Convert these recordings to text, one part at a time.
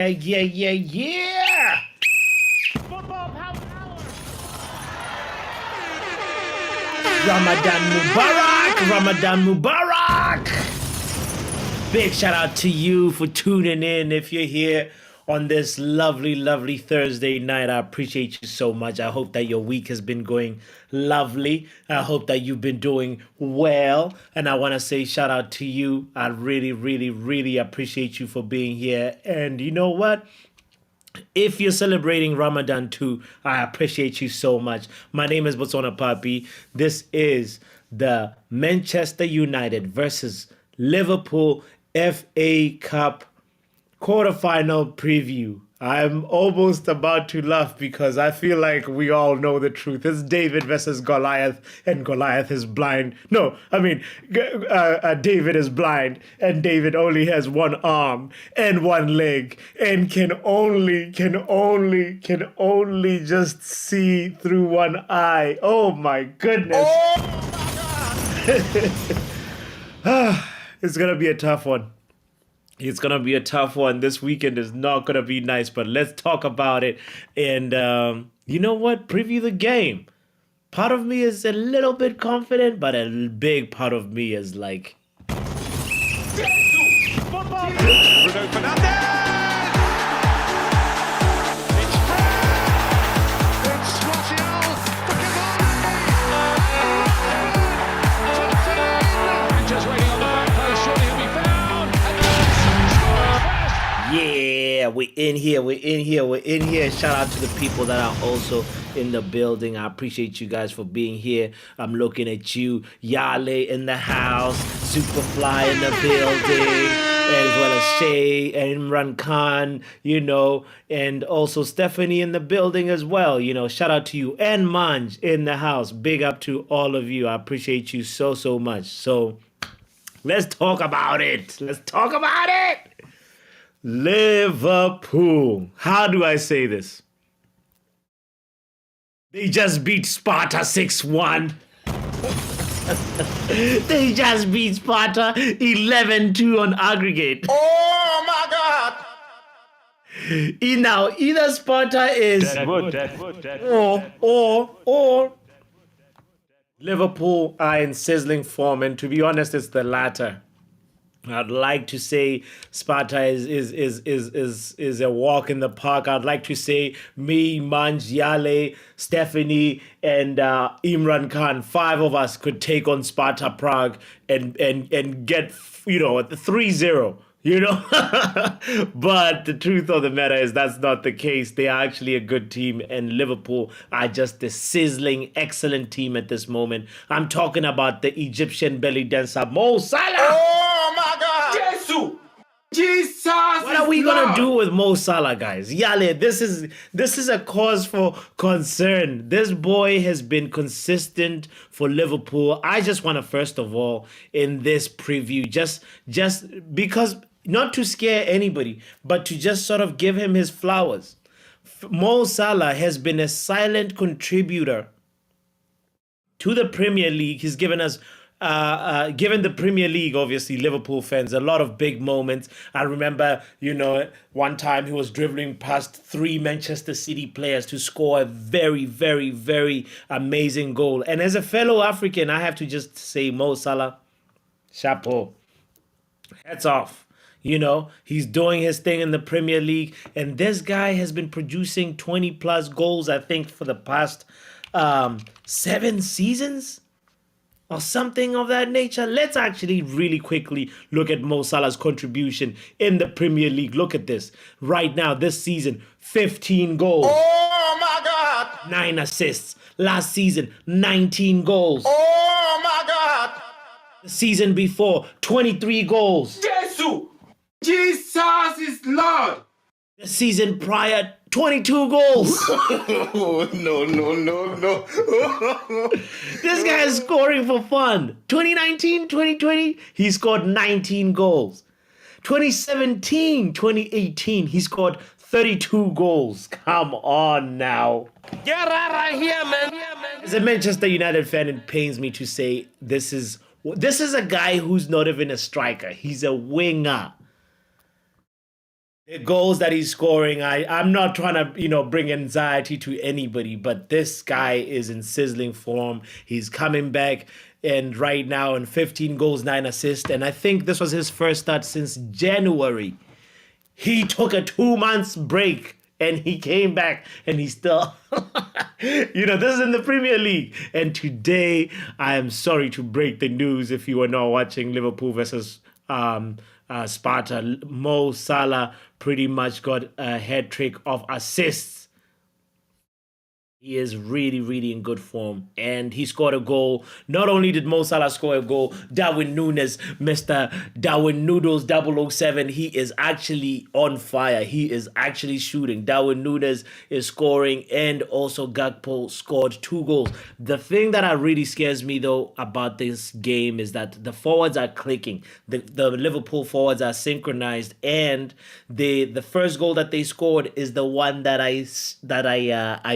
Yeah! Footballpowerhour! Ramadan Mubarak! Big shout out to you for tuning in. If you're here on this lovely Thursday night, I appreciate you so much. I hope that your week has been going lovely. I hope that you've been doing well. And I want to say shout out to you. I really appreciate you for being here. And you know what? If you're celebrating Ramadan too, I appreciate you so much. My name is Botswanapapi. This is the Manchester United versus Liverpool FA Cup quarterfinal preview. I'm almost about to laugh because I feel like we all know the truth. It's David versus Goliath, and Goliath is blind. No, I mean, David is blind, and David only has one arm and one leg, and can only just see through one eye. Oh my goodness. Oh my God. It's gonna be a tough one. It's going to be a tough one. This weekend is not going to be nice, but let's talk about it. And you know what? Preview the game. Part of me is a little bit confident, but a big part of me is like... Bruno Fernandes! Yeah, we're in here. Shout out to the people that are also in the building. I appreciate you guys for being here. I'm looking at you, Yale in the house, Superfly in the building, as well as Shay and Imran Khan, and also Stephanie in the building as well. Shout out to you, and Manj in the house. Big up to all of you. I appreciate you so much. So let's talk about it. Liverpool. How do I say this? They just beat Sparta 6-1. They just beat Sparta 11-2 on aggregate. Oh my God! Now, either Sparta is or Liverpool are in sizzling form, and to be honest, it's the latter. I'd like to say Sparta is a walk in the park. I'd like to say me, Manj, Yale, Stephanie, and Imran Khan, 5 of us could take on Sparta Prague and get, at the 3-0. But the truth of the matter is that's not the case. They are actually a good team, and Liverpool are just a sizzling, excellent team at this moment. I'm talking about the Egyptian belly dancer, Mo Salah. Oh my God! Jesus! What are we gonna do with Mo Salah, guys? Yale, this is a cause for concern. This boy has been consistent for Liverpool. I just want to, first of all, in this preview, just because, not to scare anybody, but to just sort of give him his flowers. Mo Salah has been a silent contributor to the Premier League. He's given us given the Premier League, obviously, Liverpool fans, a lot of big moments. I remember, one time he was dribbling past 3 Manchester City players to score a very amazing goal. And as a fellow African, I have to just say, Mo Salah, chapeau. Hats off. He's doing his thing in the Premier League. And this guy has been producing 20 plus goals, I think, for the past 7 seasons. Or something of that nature. Let's actually really quickly look at Mo Salah's contribution in the Premier League. Look at this. Right now, this season, 15 goals. Oh my God! 9 assists. Last season, 19 goals. Oh my God! The season before, 23 goals. Jesus is Lord! The season prior, 22 goals. No. This guy is scoring for fun. 2019, 2020, he scored 19 goals. 2017, 2018, he scored 32 goals. Come on now. Get out of here, man. As a Manchester United fan, it pains me to say this is a guy who's not even a striker. He's a winger. goals that he's scoring, I'm not trying to bring anxiety to anybody, but this guy is in sizzling form. He's coming back, and right now in 15 goals, 9 assists, and I think this was his first start since January. He took a 2 months break and he came back and he's still, this is in the Premier League. And today, I am sorry to break the news if you were not watching Liverpool versus Sparta. Mo Salah pretty much got a hat trick of assists. He is really, really in good form. And he scored a goal. Not only did Mo Salah score a goal, Darwin Núñez, Mr. Darwin Noodles 007, he is actually on fire. He is actually shooting. Darwin Núñez is scoring, and also Gakpo scored 2 goals. The thing that really scares me, though, about this game is that the forwards are clicking. The Liverpool forwards are synchronized, and the first goal that they scored is the one that I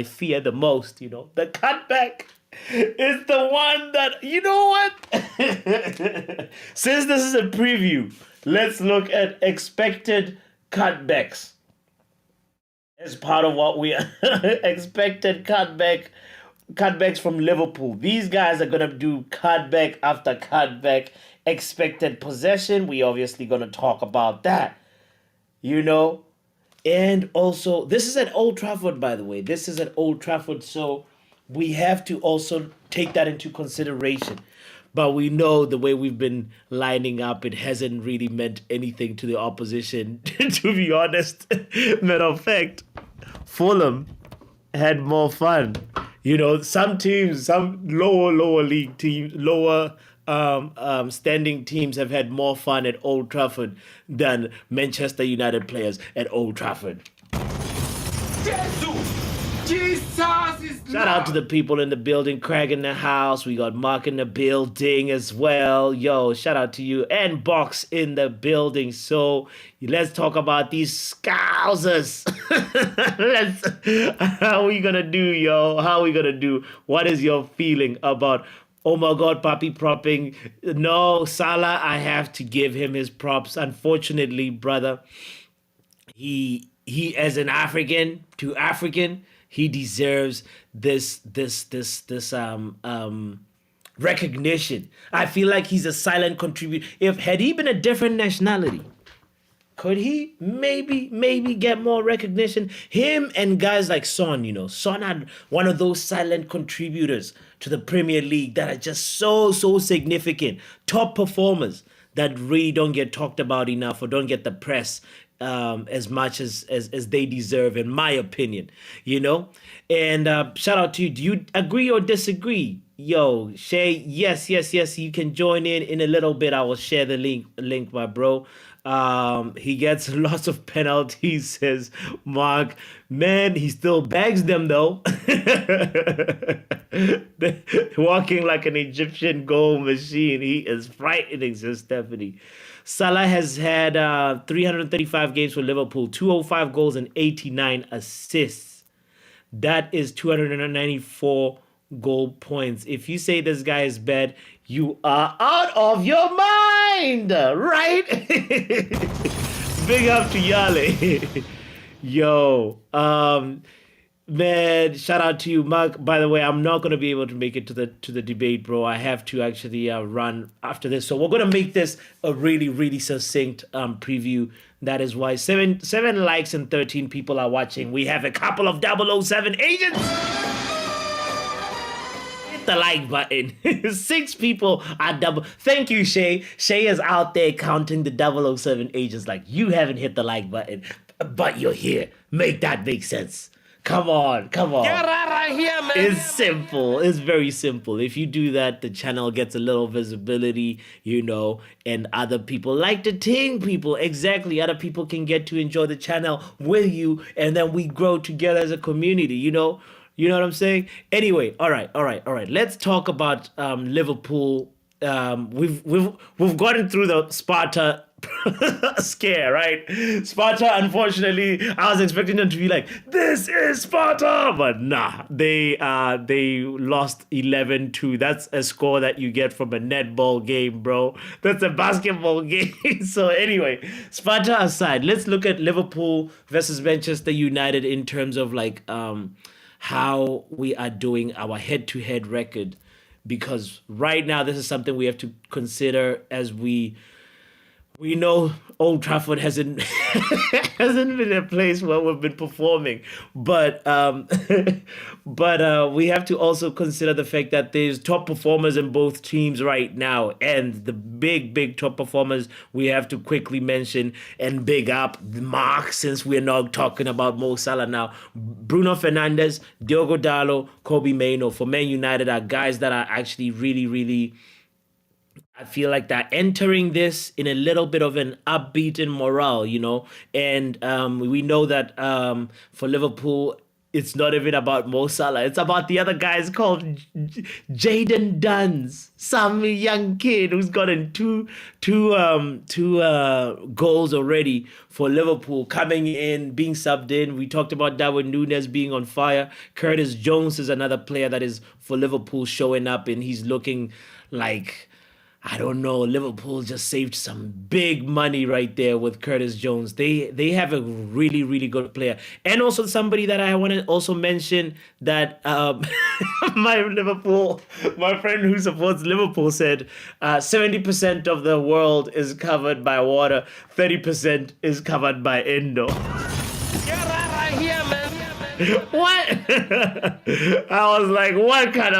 fear the most. The cutback is the one that, what? Since this is a preview, let's look at expected cutbacks as part of what we expected cutbacks from Liverpool. These guys are gonna do cutback after cutback. Expected possession, we obviously gonna talk about that. And also, this is at Old Trafford, by the way. This is at Old Trafford, so we have to also take that into consideration. But we know the way we've been lining up, it hasn't really meant anything to the opposition, to be honest. Matter of fact, Fulham had more fun. Some teams, some lower league teams, lower standing teams have had more fun at Old Trafford than Manchester United players at Old Trafford. Shout out to the people in the building, Craig in the house. We got Mark in the building as well. Yo, shout out to you. And Box in the building. So let's talk about these Scousers. How are we gonna do, yo? How are we gonna do? What is your feeling about, oh my God, Papi propping? No, Salah, I have to give him his props. Unfortunately, brother, he as an African to African, he deserves this recognition. I feel like he's a silent contributor. Had he been a different nationality, could he maybe get more recognition? Him and guys like Son, Son had one of those silent contributors to the Premier League that are just so significant. Top performers that really don't get talked about enough or don't get the press as much as they deserve, in my opinion. And shout out to you. Do you agree or disagree? Yo, Shay, yes, you can join in a little bit. I will share the link, my bro. He gets lots of penalties, says Mark. Man, he still bags them though. Walking like an Egyptian goal machine. He is frightening, says Stephanie. Salah has had 335 games for Liverpool, 205 goals and 89 assists. That is 294 goal points. If you say this guy is bad, you are out of your mind, right? Big up to Yale. Yo, man, shout out to you, Mark. By the way, I'm not gonna be able to make it to the debate, bro. I have to actually run after this, so we're gonna make this a really succinct preview. That is why seven likes and 13 people are watching. We have a couple of 007 agents. Hit the like button. 6 people are double. Thank you, Shay. Shay is out there counting the 007 agents like you haven't hit the like button, but you're here. Make that make sense. Come on. Get right here, man. It's simple. It's very simple. If you do that, the channel gets a little visibility, and other people like the ting people. Exactly. Other people can get to enjoy the channel with you, and then we grow together as a community, You know what I'm saying? Anyway, all right. Let's talk about Liverpool. We've gotten through the Sparta scare, right? Sparta, unfortunately, I was expecting them to be like, "This is Sparta," but nah, they lost 11-2. That's a score that you get from a netball game, bro. That's a basketball game. So anyway, Sparta aside, let's look at Liverpool versus Manchester United in terms of like how we are doing our head-to-head record, because right now this is something we have to consider as we know Old Trafford hasn't hasn't been a place where we've been performing, but but we have to also consider the fact that there's top performers in both teams right now, and the big top performers we have to quickly mention and big up Mark, since we're not talking about Mo Salah now. Bruno Fernandes, Diogo Dalot, Kobe Mainoo for Man United are guys that are actually really, I feel like they're entering this in a little bit of an upbeat in morale, and we know that for Liverpool, it's not even about Mo Salah. It's about the other guys called Jaden Duns, some young kid who's gotten two goals already for Liverpool, coming in, being subbed in. We talked about Darwin Núñez being on fire. Curtis Jones is another player that is for Liverpool showing up, and he's looking like, I don't know, Liverpool just saved some big money right there with Curtis Jones. They have a really good player. And also somebody that I want to also mention that my friend who supports Liverpool said 70% of the world is covered by water, 30% is covered by Endo. Get out of here, man. What? I was like, what kind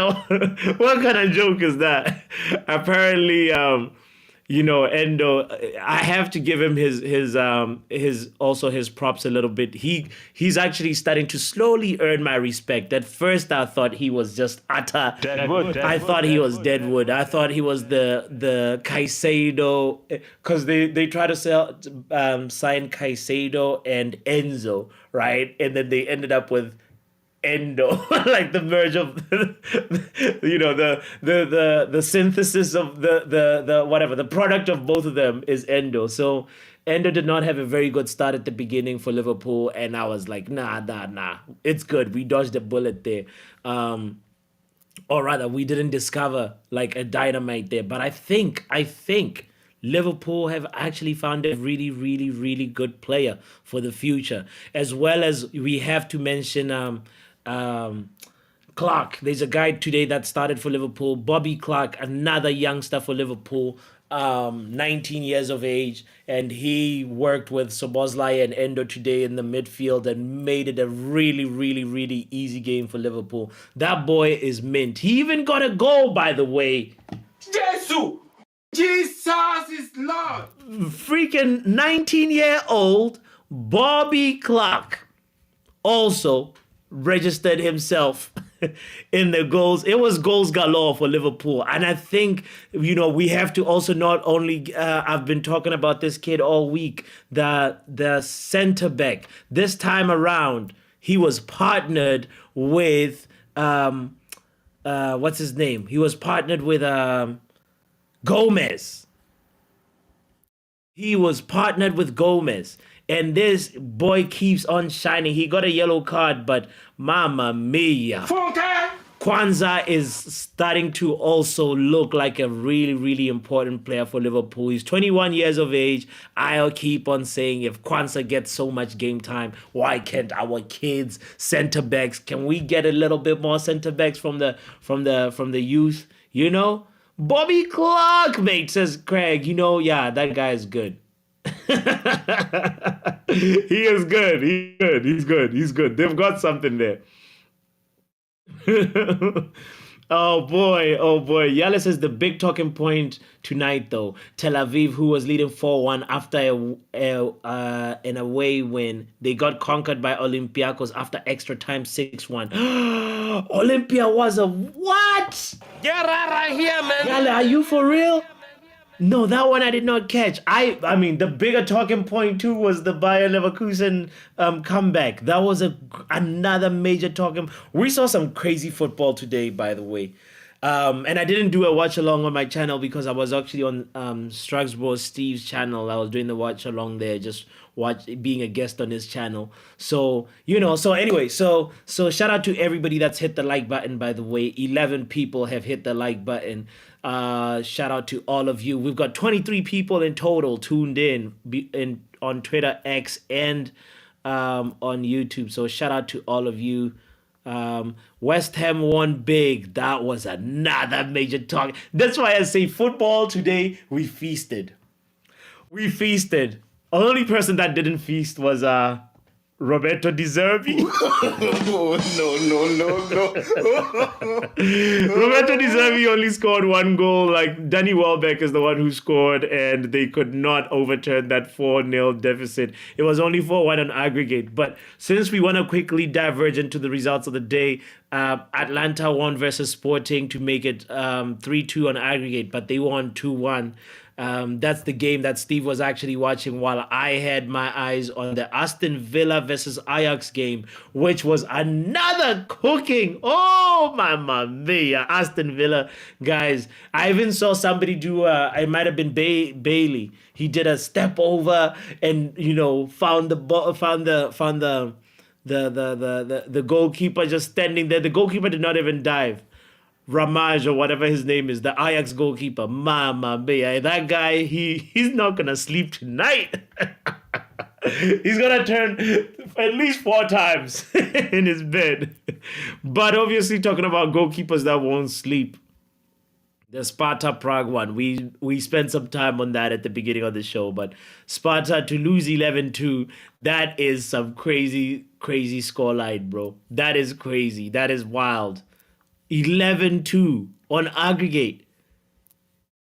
of joke is that? Apparently, Endo, I have to give him his props a little bit. He's actually starting to slowly earn my respect. At first, I thought he was just utter Deadwood. I thought he was Deadwood. I thought he was the Caicedo, because they try to sign Caicedo and Enzo, right? And then they ended up with Endo, like the merge of the synthesis of the whatever, the product of both of them is Endo. So Endo did not have a very good start at the beginning for Liverpool, and I was like, nah, it's good. We dodged a bullet there. Or rather, we didn't discover like a dynamite there. But I think Liverpool have actually found a really good player for the future, as well as we have to mention Clark. There's a guy today that started for Liverpool, Bobby Clark, another youngster for Liverpool, 19 years of age, and he worked with Szoboszlai and Endo today in the midfield and made it a really easy game for Liverpool. That boy is mint. He even got a goal, by the way. Jesus is Lord. Freaking 19-year-old Bobby Clark also registered himself in the goals. It was goals galore for Liverpool. And I think, we have to also not only, I've been talking about this kid all week, the center back. This time around, he was partnered with, what's his name? He was partnered with Gomez. He was partnered with Gomez. And this boy keeps on shining. He got a yellow card, but mamma mia. Kwanzaa is starting to also look like a really important player for Liverpool. He's 21 years of age. I'll keep on saying, if Kwanzaa gets so much game time, why can't our kids center backs? Can we get a little bit more center backs from the youth? Bobby Clark, mate, says Craig. Yeah, that guy is good. He is good. He's good. They've got something there. Oh boy. Yala says the big talking point tonight, though. Tel Aviv, who was leading 4-1 after an away win, they got conquered by Olympiacos after extra time 6-1. Olympia was a what? Get out of here, man. Yala, are you for real? No, that one I did not catch. I mean, the bigger talking point too was the Bayer Leverkusen comeback. That was another major talking. We saw some crazy football today, by the way. And I didn't do a watch along on my channel because I was actually on Strugsbro Steve's channel. I was doing the watch along there, just being a guest on his channel. So anyway, so shout out to everybody that's hit the like button. By the way, 11 people have hit the like button. Shout out to all of you. We've got 23 people in total tuned in on Twitter, X, and on YouTube. So shout out to all of you. West Ham won big. That was another major talk. That's why I say football today, we feasted. We feasted. Only person that didn't feast was Roberto De Zerbi. No. Roberto De Zerbi only scored one goal. Like, Danny Welbeck is the one who scored, and they could not overturn that 4-0 deficit. It was only 4-1 on aggregate. But since we want to quickly diverge into the results of the day, Atlanta won versus Sporting to make it 3-2 on aggregate, but they won 2-1. That's the game that Steve was actually watching while I had my eyes on the Aston Villa versus Ajax game, which was another cooking. Oh, mamma mia. Aston Villa, guys. I even saw somebody do, it might have been Bailey. He did a step over and, found the goalkeeper just standing there. The goalkeeper did not even dive. Ramaj or whatever his name is, the Ajax goalkeeper. Mama mia, that guy, he's not gonna sleep tonight. He's gonna turn at least 4 times in his bed. But obviously, talking about goalkeepers that won't sleep, the Sparta Prague one, we spent some time on that at the beginning of the show. But Sparta to lose 11-2, that is some crazy scoreline, bro. That is crazy. That is wild. 11-2 on aggregate.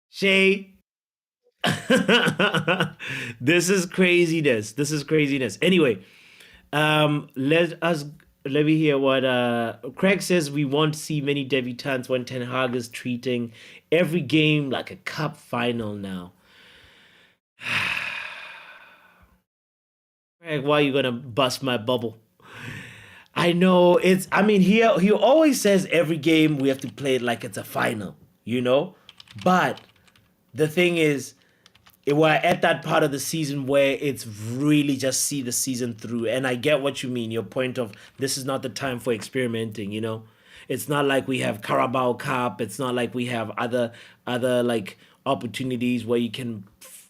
Shay. This is craziness. Anyway, let me hear what Craig says. We won't see many debutants when Ten Hag is treating every game like a cup final now. Craig, why are you gonna bust my bubble? I know he always says every game we have to play it like it's a final, But the thing is, we're at that part of the season where it's really just see the season through. And I get what you mean, your point of this is not the time for experimenting, It's not like we have Carabao Cup. It's not like we have other like opportunities where you can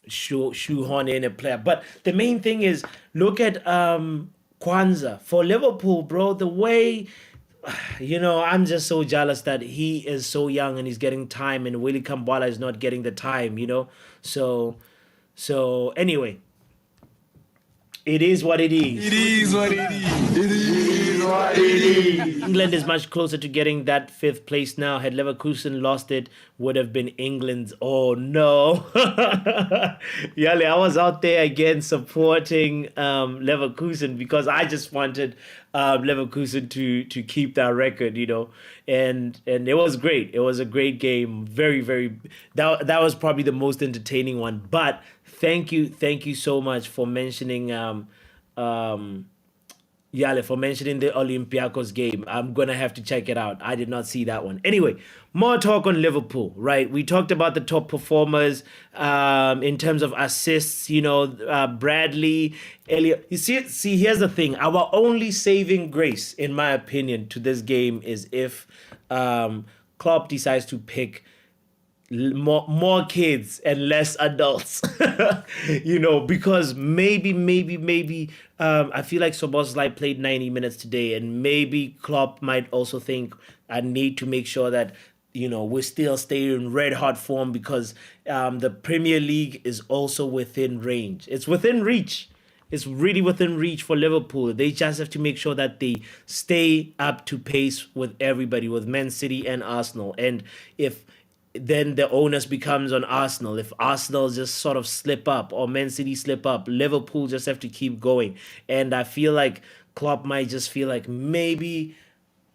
shoehorn in a player. But the main thing is, look at Kwanzaa for Liverpool, bro. The way, I'm just so jealous that he is so young and he's getting time, and Willie Kambwala is not getting the time, So anyway, it is what it is. England is much closer to getting that 5th place now. Had Leverkusen lost it, would have been England's. Oh no. Yale, I was out there again supporting Leverkusen because I just wanted Leverkusen to keep that record, and it was great. It was a great game. Very, very, that was probably the most entertaining one. But thank you so much for mentioning Yale, for mentioning the Olympiacos game. I'm going to have to check it out. I did not see that one. Anyway, more talk on Liverpool, right? We talked about the top performers in terms of assists, Bradley, Elliot. You see, here's the thing. Our only saving grace, in my opinion, to this game is if Klopp decides to pick more kids and less adults, because maybe I feel like Szoboszlai played 90 minutes today, and maybe Klopp might also think I need to make sure that we still stay in red hot form because the Premier League is also within range. It's within reach. It's really within reach for Liverpool. They just have to make sure that they stay up to pace with everybody, with Man City and Arsenal. And then the onus becomes on Arsenal. If Arsenal just sort of slip up or Man City slip up, Liverpool just have to keep going. And I feel like Klopp might just feel like maybe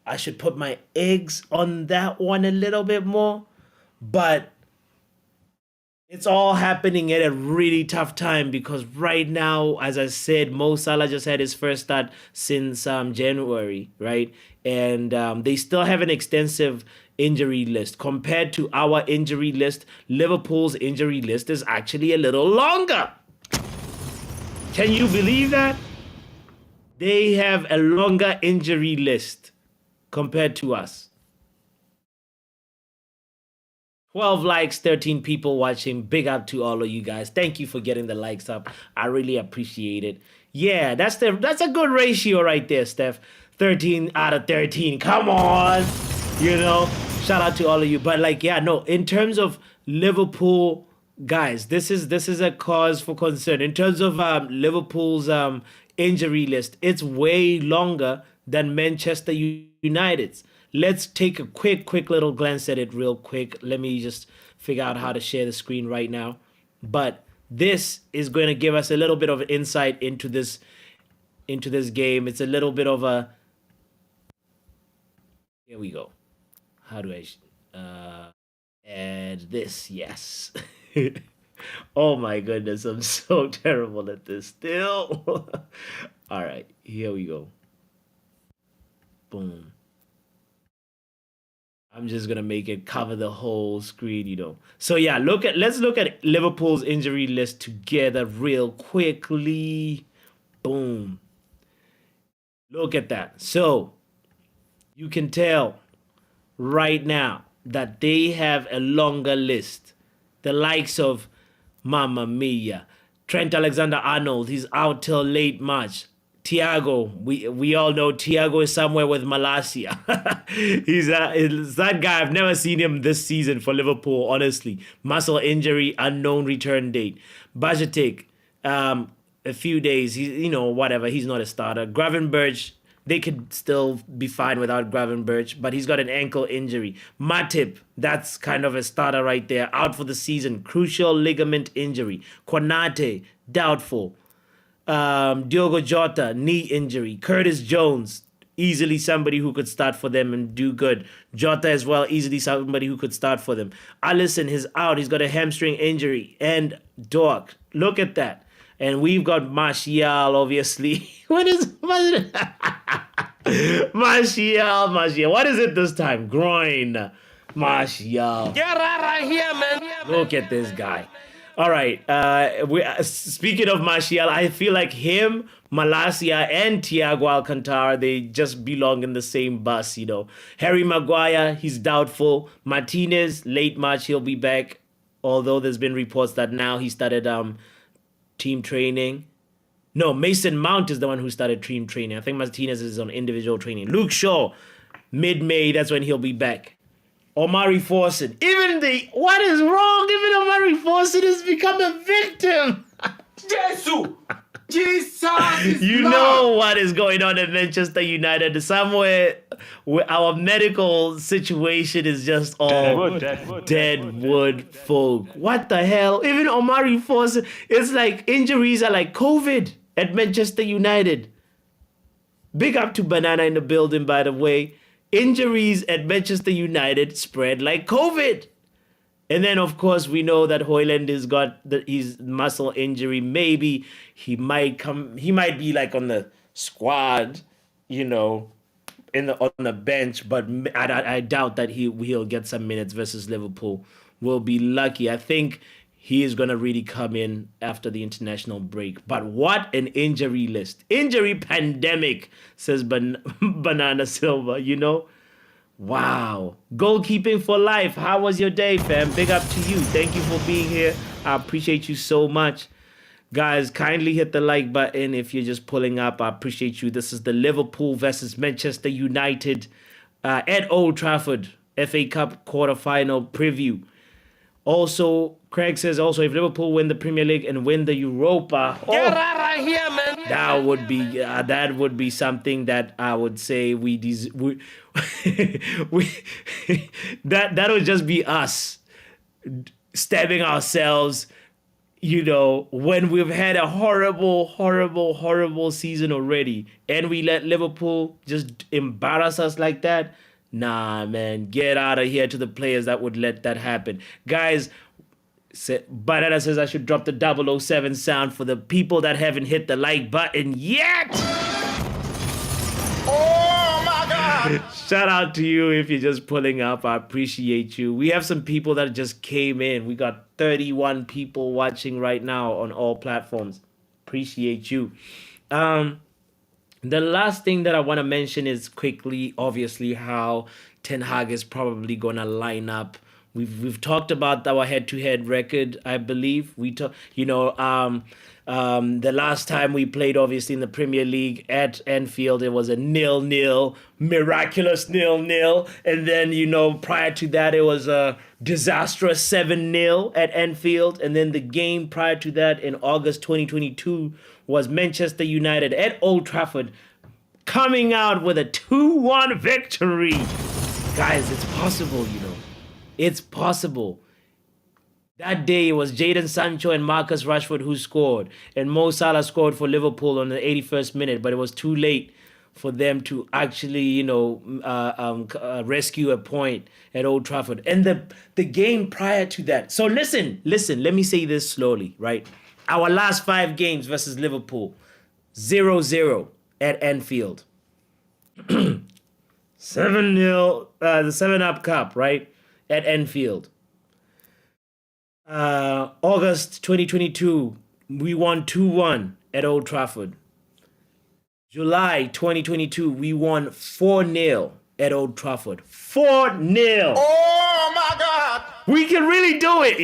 I should put my eggs on that one a little bit more. But it's all happening at a really tough time because right now, as I said, Mo Salah just had his first start since January, right? And they still have an extensive injury list. Compared to our injury list, Liverpool's injury list is actually a little longer. Can you believe that? They have a longer injury list compared to us. 12 likes, 13 people watching. Big up to all of you guys. Thank you for getting the likes up. I really appreciate it. Yeah, that's a good ratio right there, Steph. 13 out of 13. Come on. You know, shout out to all of you. But like, yeah, no, in terms of Liverpool, guys, this is a cause for concern. In terms of Liverpool's injury list, it's way longer than Manchester United's. Let's take a quick little glance at it real quick. Let me just figure out how to share the screen right now. But this is going to give us a little bit of insight into this game. It's a little bit of a... Here we go. How do I... add this? Yes. Oh my goodness, I'm so terrible at this still. All right, here we go. Boom. I'm just gonna make it cover the whole screen, you know. So yeah, let's look at Liverpool's injury list together real quickly. Boom. Look at that. So you can tell right now that they have a longer list. The likes of Mamma Mia, Trent Alexander-Arnold, he's out till late March. Thiago, we all know Thiago is somewhere with Malasia. He's that guy. I've never seen him this season for Liverpool, honestly. Muscle injury, unknown return date. Bajetic, a few days, whatever, he's not a starter. Gravenberch, they could still be fine without Gravenberch, but he's got an ankle injury. Matip, that's kind of a starter right there, out for the season. Crucial ligament injury. Konate, doubtful. Diogo Jota, knee injury. Curtis Jones, easily somebody who could start for them and do good. Jota as well, easily somebody who could start for them. Alisson is out. He's got a hamstring injury. And Dork, look at that. And we've got Martial, obviously. What is Martial? What is it this time? Groin. Martial. Get out of here, man. Look at this guy. All right. Speaking of Martial, I feel like him, Malasia, and Thiago Alcantara, they just belong in the same bus, you know. Harry Maguire, he's doubtful. Martinez, late March, he'll be back. Although there's been reports that now he started team training. No, Mason Mount is the one who started team training. I think Martinez is on individual training. Luke Shaw, mid-May, that's when he'll be back. Omari Forson. What is wrong? Even Omari Forson has become a victim. Jesus! You know what is going on at Manchester United. Somewhere our medical situation is just all deadwood folk. What the hell? Even Omari Forson, it's like injuries are like COVID at Manchester United. Big up to Banana in the building, by the way. Injuries at Manchester United spread like COVID. And then, of course, we know that Haaland has got his muscle injury. Maybe he might be like on the squad, you know, on the bench. But I doubt that he'll get some minutes versus Liverpool. We'll be lucky. I think he is going to really come in after the international break. But what an injury list. Injury pandemic, says Banana Silva, you know. Wow. Goalkeeping for life. How was your day, fam? Big up to you. Thank you for being here. I appreciate you so much. Guys, kindly hit the like button if you're just pulling up. I appreciate you. This is the Liverpool versus Manchester United at Old Trafford FA Cup quarterfinal preview. Also, Craig says also if Liverpool win the Premier League and win the Europa, Get out of here, man. that would be something that I would say that would just be us stabbing ourselves, you know, when we've had a horrible season already and we let Liverpool just embarrass us like that. Nah, man, get out of here to the players that would let that happen. Guys, Banana says I should drop the 007 sound for the people that haven't hit the like button yet. Oh my God! Shout out to you if you're just pulling up. I appreciate you. We have some people that just came in. We got 31 people watching right now on all platforms. Appreciate you. The last thing that I want to mention is quickly, obviously, how Ten Hag is probably going to line up. We've talked about our head-to-head record, I believe. The last time we played, obviously, in the Premier League at Anfield, it was a 0-0, miraculous 0-0. And then, prior to that, it was a disastrous 7-0 at Anfield. And then the game prior to that in August 2022 was Manchester United at Old Trafford, coming out with a 2-1 victory. Guys, it's possible, It's possible. That day, it was Jadon Sancho and Marcus Rashford who scored. And Mo Salah scored for Liverpool on the 81st minute, but it was too late for them to actually, rescue a point at Old Trafford. And the game prior to that. So listen, let me say this slowly, right? Our last 5 games versus Liverpool, 0-0 at Anfield. 7-0, the 7-Up Cup, right? At Anfield. August 2022, we won 2-1 at Old Trafford. July 2022, we won 4-0 at Old Trafford. 4-0. Oh my God! We can really do it,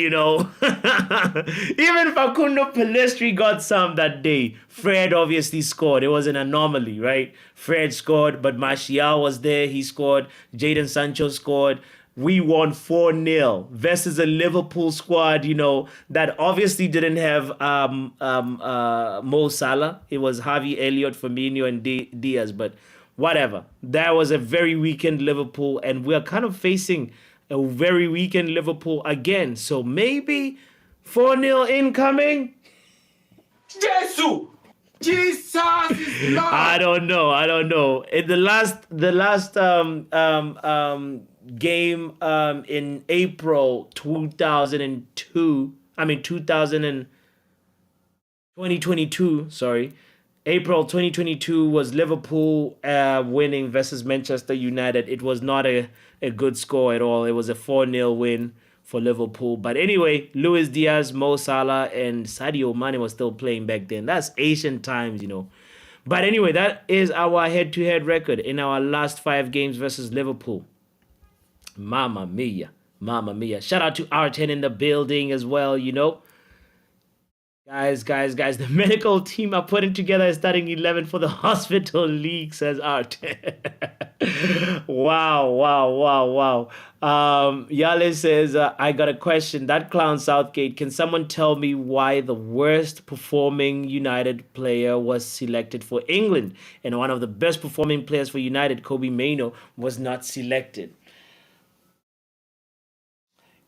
Even Facundo Pellistri got some that day. Fred obviously scored. It was an anomaly, right? Fred scored, but Martial was there. He scored. Jadon Sancho scored. We won 4-0 versus a Liverpool squad, that obviously didn't have Mo Salah. It was Harvey Elliott, Firmino, and Diaz, but whatever. That was a very weakened Liverpool, and we're kind of facing a very weakened Liverpool again. So maybe 4-0 incoming? Jesus is Lord. I don't know. In the last game in April 2022, sorry. April 2022 was Liverpool winning versus Manchester United. It was not a good score at all. It was a 4-0 win for Liverpool. But anyway, Luis Diaz, Mo Salah, and Sadio Mane was still playing back then. That's ancient times, But anyway, that is our head-to-head record in our last 5 games versus Liverpool. Mamma mia. Shout out to R10 in the building as well, Guys, the medical team are putting together a starting 11 for the hospital league, says R10. Wow. Yale says, I got a question. That clown Southgate, can someone tell me why the worst performing United player was selected for England and one of the best performing players for United, Kobe Mainoo, was not selected?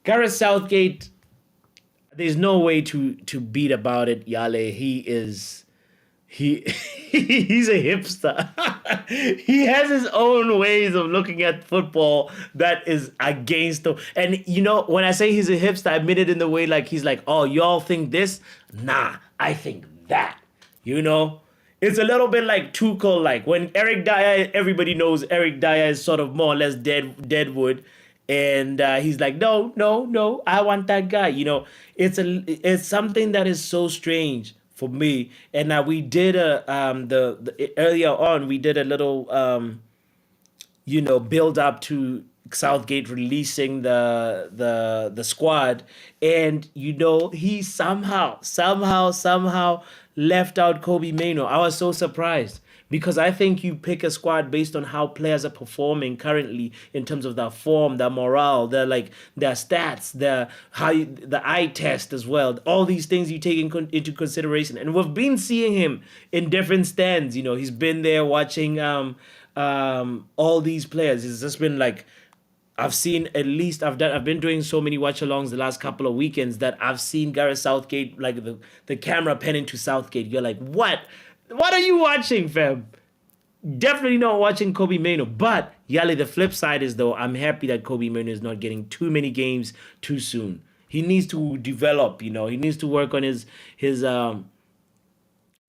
Gareth Southgate, there's no way to beat about it, Yale. He's a hipster. He has his own ways of looking at football that is against him. And when I say he's a hipster, I mean it in the way like he's like, oh, y'all think this? Nah, I think that. It's a little bit like Tuchel, like when Eric Dyer, everybody knows Eric Dyer is sort of more or less deadwood. And he's like, no, I want that guy. It's something that is so strange for me. And we did earlier on we did a little build up to Southgate releasing the squad, and he somehow left out Kobe Mainoo. I was so surprised. Because I think you pick a squad based on how players are performing currently in terms of their form, their morale, their stats, the eye test as well. All these things you take into consideration. And we've been seeing him in different stands. He's been there watching all these players. It's just been like, I've seen at least, I've been doing so many watch-alongs the last couple of weekends that I've seen Gareth Southgate, like the camera panning to Southgate. You're like, what? What are you watching, fam? Definitely not watching Kobe Mainoo. But, Yali, the flip side is, though, I'm happy that Kobe Mainoo is not getting too many games too soon. He needs to develop, He needs to work on his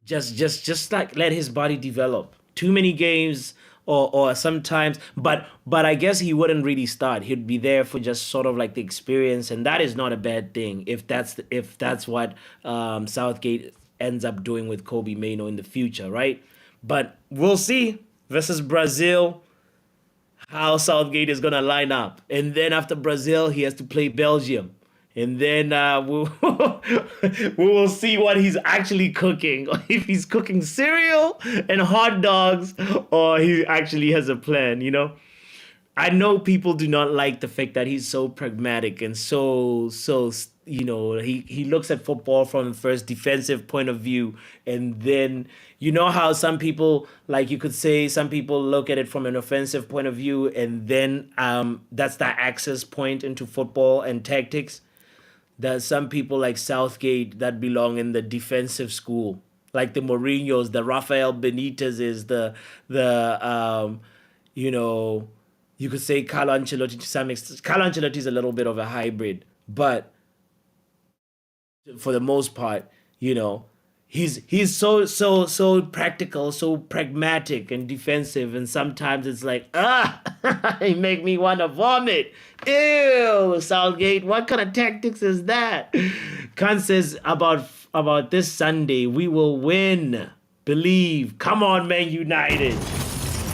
just like let his body develop. Too many games or sometimes, but I guess he wouldn't really start. He'd be there for just sort of like the experience, and that is not a bad thing if that's what Southgate ends up doing with Kobe Mainoo in the future, right? But we'll see versus Brazil how Southgate is gonna line up, and then after Brazil he has to play Belgium. And then we will see what he's actually cooking. If he's cooking cereal and hot dogs, or he actually has a plan, you know? I know people do not like the fact that he's so pragmatic and so he looks at football from the first defensive point of view, and then you know how some people, like you could say some people look at it from an offensive point of view, and then that's the access point into football and tactics. There's some people like Southgate that belong in the defensive school, like the Mourinho's, the Rafael Benitez's, you know, you could say Carlo Ancelotti to some extent. Carlo Ancelotti is a little bit of a hybrid, but for the most part, you know, he's so practical, so pragmatic and defensive, and sometimes it's like it make me want to vomit. Ew, Southgate, what kind of tactics is that? Khan says about this Sunday we will win. Believe. Come on, Man United.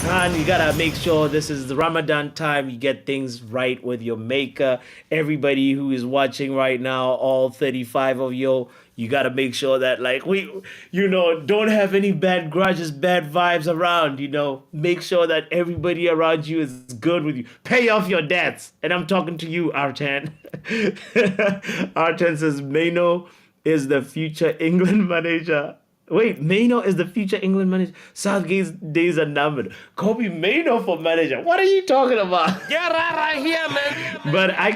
Khan, you gotta make sure this is the Ramadan time. You get things right with your maker. Everybody who is watching right now, all 35 of you gotta make sure that like we, you know, don't have any bad grudges, bad vibes around, you know. Make sure that everybody around you is good with you. Pay off your debts. And I'm talking to you, Artan. Artan says Mainoo is the future England manager. Wait, Mainoo is the future England manager. Southgate's days are numbered. Kobe Mainoo for manager. What are you talking about? Get right here, man. But I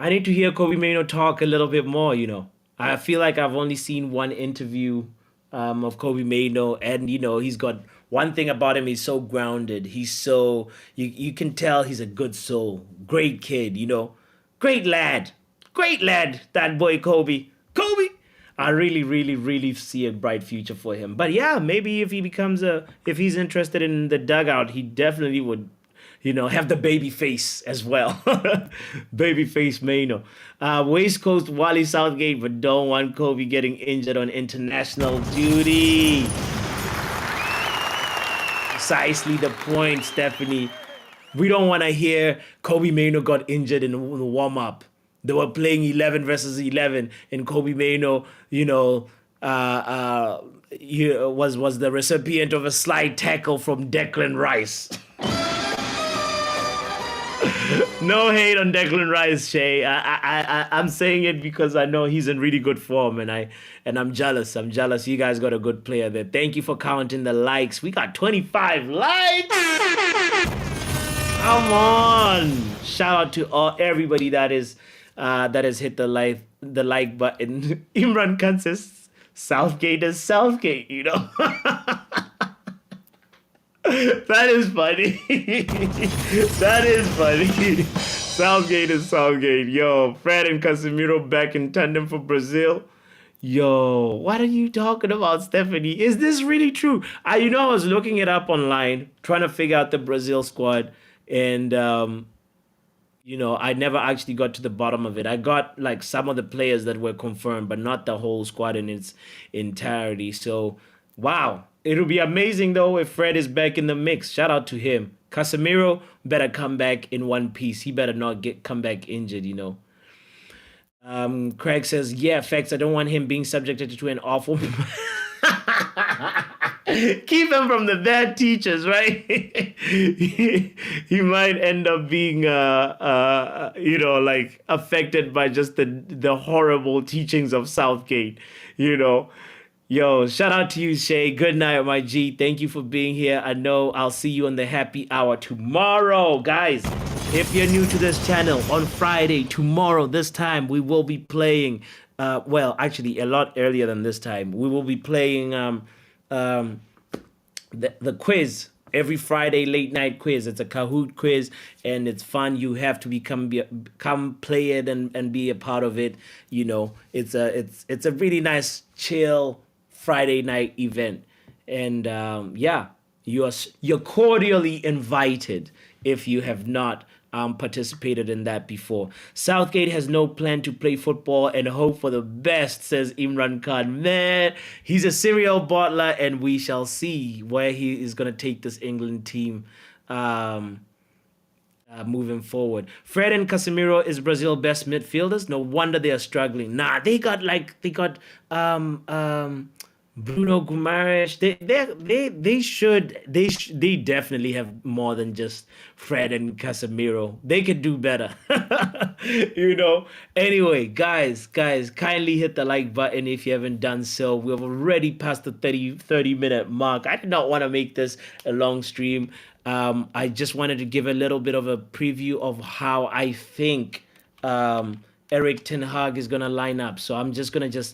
need to hear Kobe Mainoo talk a little bit more, you know. I feel like I've only seen one interview of Kobe Mainoo, and, you know, he's got one thing about him. He's so grounded. He's so, you can tell he's a good soul. Great kid, you know. Great lad. Great lad, that boy Kobe. Kobe! I really, really, really see a bright future for him. But yeah, maybe if he's interested in the dugout, he definitely would, you know, have the baby face as well. Baby face Mainoo. West Coast Wally Southgate, but don't want Kobe getting injured on international duty. Precisely the point, Stephanie. We don't want to hear Kobe Mainoo got injured in the warm-up. They were playing 11 versus 11, and Kobe Mainoo, you know, was the recipient of a slide tackle from Declan Rice. No hate on Declan Rice, Shay. I'm saying it because I know he's in really good form, and I'm jealous. I'm jealous. You guys got a good player there. Thank you for counting the likes. We got 25 likes. Come on! Shout out to everybody that has hit the like button. Imran Khan says Southgate is Southgate, you know. That is funny. That is funny. Southgate is Southgate. Yo, Fred and Casemiro back in tandem for Brazil. Yo, what are you talking about, Stephanie? Is this really true? I was looking it up online, trying to figure out the Brazil squad, and I never actually got to the bottom of it. I got like some of the players that were confirmed, but not the whole squad in its entirety. So, wow. It'll be amazing, though, if Fred is back in the mix. Shout out to him. Casemiro better come back in one piece. He better not come back injured, you know. Craig says, yeah, facts. I don't want him being subjected to an awful... Keep him from the bad teachers, right? he might end up being, affected by just the horrible teachings of Southgate, you know. Yo, shout out to you, Shay. Good night, my G. Thank you for being here. I know I'll see you on the happy hour tomorrow. Guys, if you're new to this channel, on Friday, tomorrow, this time, we will be playing, actually, a lot earlier than this time. We will be playing the quiz. Every Friday, late night quiz. It's a Kahoot quiz, and it's fun. You have to come play it and be a part of it. You know, it's a really nice, chill Friday night event. And yeah, you're cordially invited if you have not participated in that before. Southgate has no plan to play football and hope for the best, says Imran Khan. Man, he's a serial bottler, and we shall see where he is going to take this England team moving forward. Fred and Casemiro is Brazil's best midfielders. No wonder they are struggling. Nah, they got Bruno Guimaraes. They definitely have more than just Fred and Casemiro. They could do better. you know. Anyway, guys, kindly hit the like button if you haven't done so. We've already passed the 30-minute mark. I did not want to make this a long stream. I just wanted to give a little bit of a preview of how I think eriktenhag is going to line up. So I'm just going to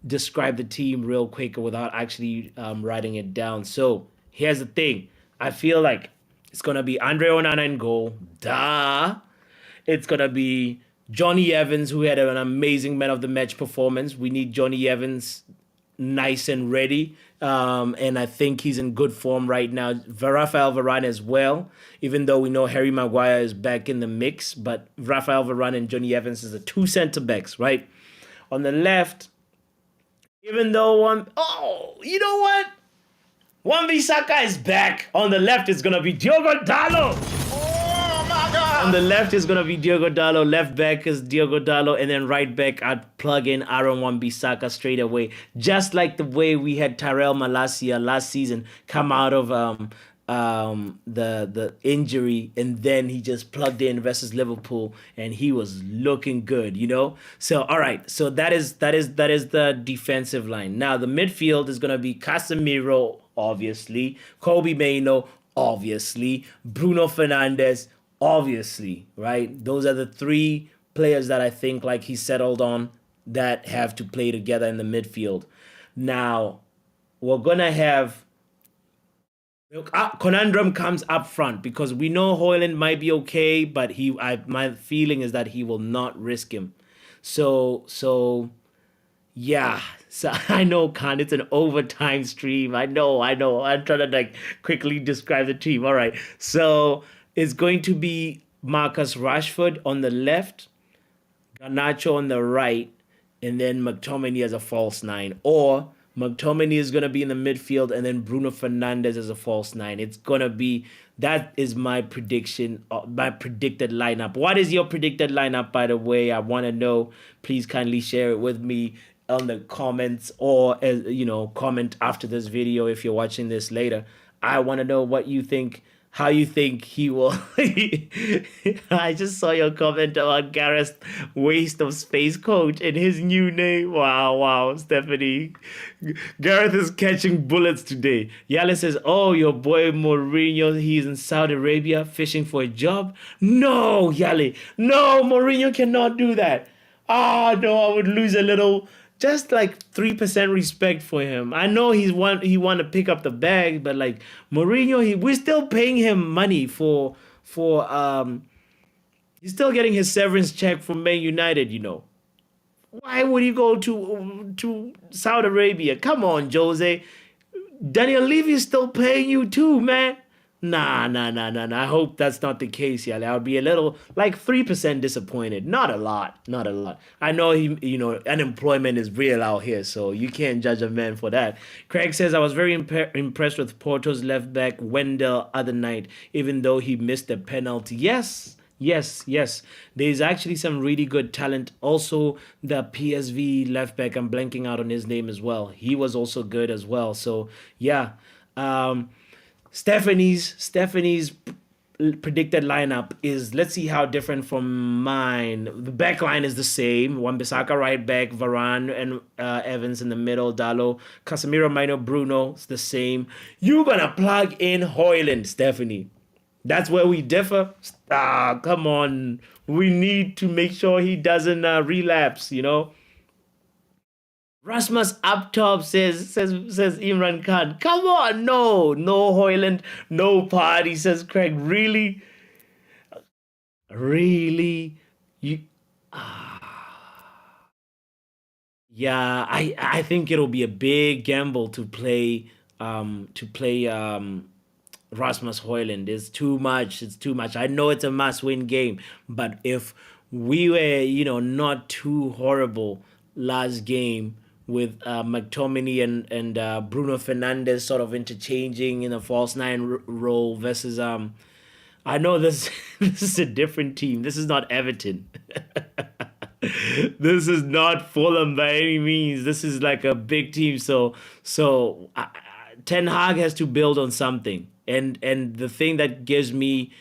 describe the team real quick without actually writing it down. So here's the thing. I feel like it's going to be Andre Onana in goal. Duh. It's going to be Johnny Evans, who had an amazing man of the match performance. We need Johnny Evans nice and ready. And I think he's in good form right now. Rafael Varane as well, even though we know Harry Maguire is back in the mix. But Rafael Varane and Johnny Evans is the two center backs, right? On the left, even though you know what? Wan-Bissaka is back. On the left is going to be Diogo Dalot. Oh my God. On the left is going to be Diogo Dalot. Left back is Diogo Dalot. And then right back, I'd plug in Aaron Wan-Bissaka straight away. Just like the way we had Tyrell Malacia last season come out of the injury, and then he just plugged in versus Liverpool, and he was looking good, you know. So all right, so that is the defensive line. Now the midfield is gonna be Casemiro, obviously, Kobe Mainoo, obviously, Bruno Fernandes, obviously, right? Those are the three players that I think like he settled on that have to play together in the midfield. Now we're gonna have. Conundrum comes up front because we know Haaland might be okay, but my feeling is that he will not risk him. So yeah. So I know, Khan, it's an overtime stream. I know. I'm trying to like quickly describe the team. All right. So it's going to be Marcus Rashford on the left, Garnacho on the right, and then McTominay as a false nine, or McTominay is going to be in the midfield, and then Bruno Fernandes as a false nine. It's going to be, that is my prediction, my predicted lineup. What is your predicted lineup, by the way? I want to know. Please kindly share it with me on the comments, or, comment after this video if you're watching this later. I want to know what you think, how you think he will. I just saw your comment about Gareth's waste of space coach and his new name. Wow, Stephanie. Gareth is catching bullets today. Yale says, oh, your boy Mourinho, he's in Saudi Arabia fishing for a job. No, Yale. No, Mourinho cannot do that. No, I would lose a little, just like 3% respect for him. I know he want to pick up the bag, but like Mourinho, we're still paying him money for he's still getting his severance check from Man United, you know. Why would he go to Saudi Arabia? Come on, Jose. Daniel Levy is still paying you too, man. Nah. I hope that's not the case, yeah. I'll be a little, like 3% disappointed. Not a lot. I know unemployment is real out here, so you can't judge a man for that. Craig says, I was very impressed with Porto's left back Wendell other night, even though he missed a penalty. Yes. There's actually some really good talent. Also, the PSV left back, I'm blanking out on his name as well. He was also good as well. So yeah. Stephanie's predicted lineup is, let's see how different from mine. The back line is the same. Wan-Bissaka right back, Varane and Evans in the middle, Dalot, Casemiro, Mainoo, Bruno, it's the same. You're gonna plug in Haaland, Stephanie. That's where we differ. Come on. We need to make sure he doesn't relapse, you know. Rasmus up top says Imran Khan. Come on, no Haaland, no party, says Craig. Really? You Yeah, I think it'll be a big gamble to play to play Rasmus Højlund. It's too much. It's too much. I know it's a must-win game, but if we were, not too horrible last game with McTominay and Bruno Fernandes sort of interchanging in a false nine role versus I know this this is a different team. This is not Everton. This is not Fulham by any means. This is like a big team. So Ten Hag has to build on something, and the thing that gives me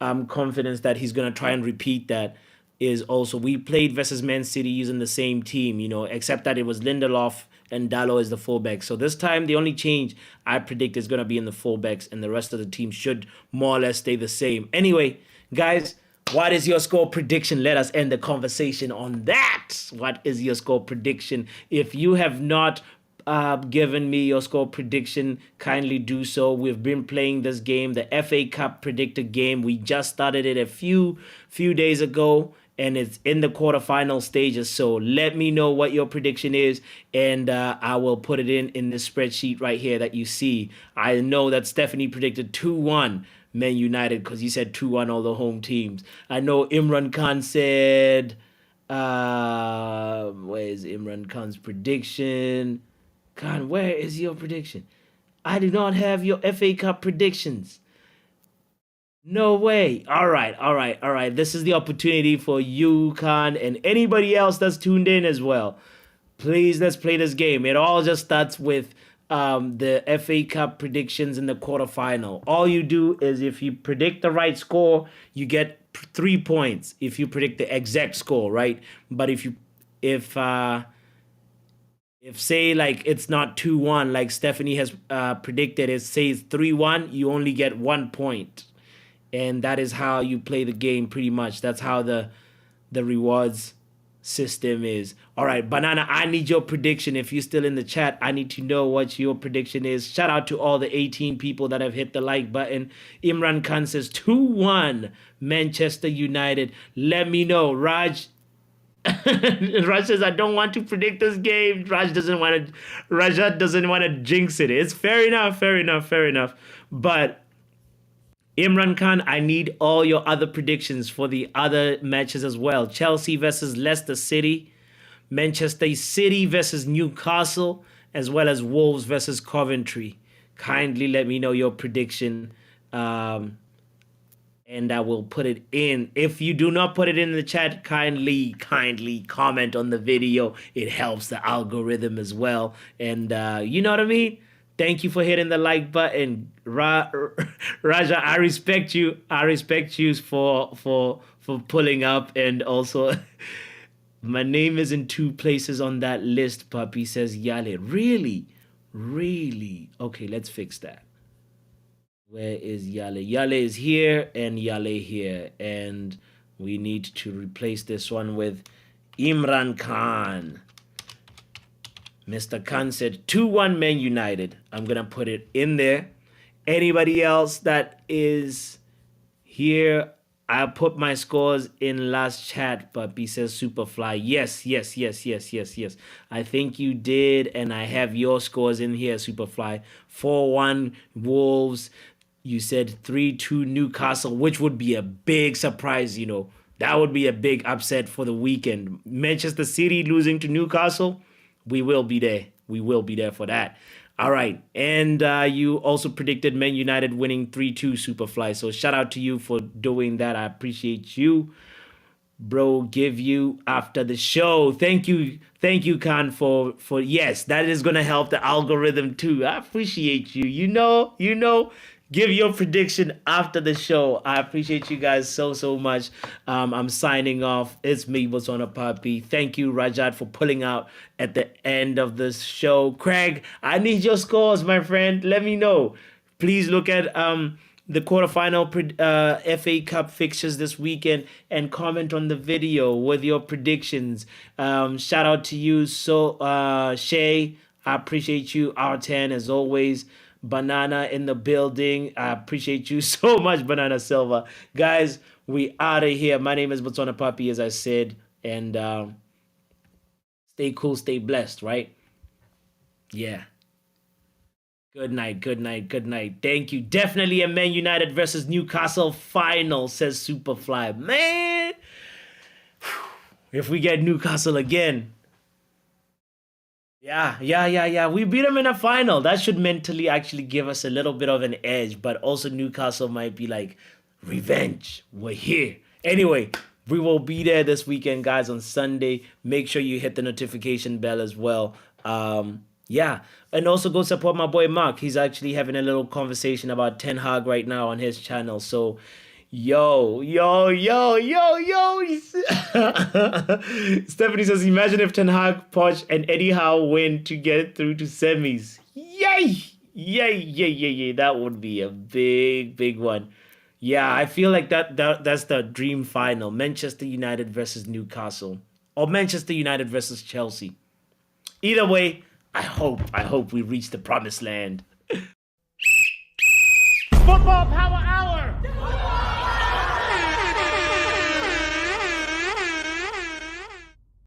confidence that he's gonna try and repeat that is also we played versus Man City using the same team, except that it was Lindelof and Dalot as the fullbacks. So this time, the only change I predict is going to be in the fullbacks, and the rest of the team should more or less stay the same. Anyway, guys, what is your score prediction? Let us end the conversation on that. What is your score prediction? If you have not given me your score prediction, kindly do so. We've been playing this game, the FA Cup predictor game. We just started it a few days ago, and it's in the quarterfinal stages. So let me know what your prediction is, and I will put it in this spreadsheet right here that you see. I know that Stephanie predicted 2-1 Man United because he said 2-1 all the home teams. I know Imran Khan said, where is Imran Khan's prediction? Khan, where is your prediction? I do not have your FA Cup predictions. No way. All right. This is the opportunity for you, Khan, and anybody else that's tuned in as well. Please, let's play this game. It all just starts with the FA Cup predictions in the quarterfinal. All you do is if you predict the right score, you get 3 points. If you predict the exact score, right? But if say like it's not 2-1 like Stephanie has predicted, it says 3-1, you only get 1 point. And that is how you play the game pretty much. That's how the rewards system is. All right, Banana, I need your prediction. If you're still in the chat, I need to know what your prediction is. Shout out to all the 18 people that have hit the like button. Imran Khan says 2-1 Manchester United. Let me know. Raj says, I don't want to predict this game. Rajat doesn't want to jinx it. It's fair enough. But Imran Khan, I need all your other predictions for the other matches as well. Chelsea versus Leicester City, Manchester City versus Newcastle, as well as Wolves versus Coventry. Kindly let me know your prediction, and I will put it in. If you do not put it in the chat, kindly comment on the video. It helps the algorithm as well. And you know what I mean? Thank you for hitting the like button. Raja, I respect you. I respect you for pulling up, and also my name is in 2 places on that list, puppy, says Yale. Really? Okay, let's fix that. Where is Yale? Yale is here and Yale here. And we need to replace this one with Imran Khan. Mr. Khan said 2-1 Man United. I'm going to put it in there. Anybody else that is here, I put my scores in last chat, but he says Superfly. Yes. I think you did, and I have your scores in here, Superfly. 4-1 Wolves. You said 3-2 Newcastle, which would be a big surprise, That would be a big upset for the weekend. Manchester City losing to Newcastle. We will be there. We will be there for that. All right. And you also predicted Man United winning 3-2 Superfly. So shout out to you for doing that. I appreciate you. Bro, give you after the show. Thank you, Khan, for yes, that is going to help the algorithm too. I appreciate you. You know. Give your prediction after the show. I appreciate you guys so much. I'm signing off. It's me, botswanapapi. Thank you, Rajat, for pulling out at the end of this show. Craig, I need your scores, my friend. Let me know. Please look at the quarterfinal FA Cup fixtures this weekend and comment on the video with your predictions. Shout out to you, Shay. I appreciate you, R10, as always. Banana in the building. I appreciate you so much, Banana Silva. Guys, we out of here. My name is botswanapapi, as I said. And stay cool, stay blessed, right? Yeah. Good night, good night, good night. Thank you. Definitely a Man United versus Newcastle final, says Superfly. Man, if we get Newcastle again. Yeah. We beat them in a final. That should mentally actually give us a little bit of an edge, but also Newcastle might be like, revenge. We're here. Anyway, we will be there this weekend, guys, on Sunday. Make sure you hit the notification bell as well. Yeah. And also go support my boy Mark. He's actually having a little conversation about Ten Hag right now on his channel. So, yo. Stephanie says, imagine if Ten Hag, Poch, and Eddie Howe win to get through to semis. Yay. That would be a big one. Yeah, I feel like that's the dream final. Manchester United versus Newcastle. Or Manchester United versus Chelsea. Either way, I hope we reach the promised land. Football Power Hour.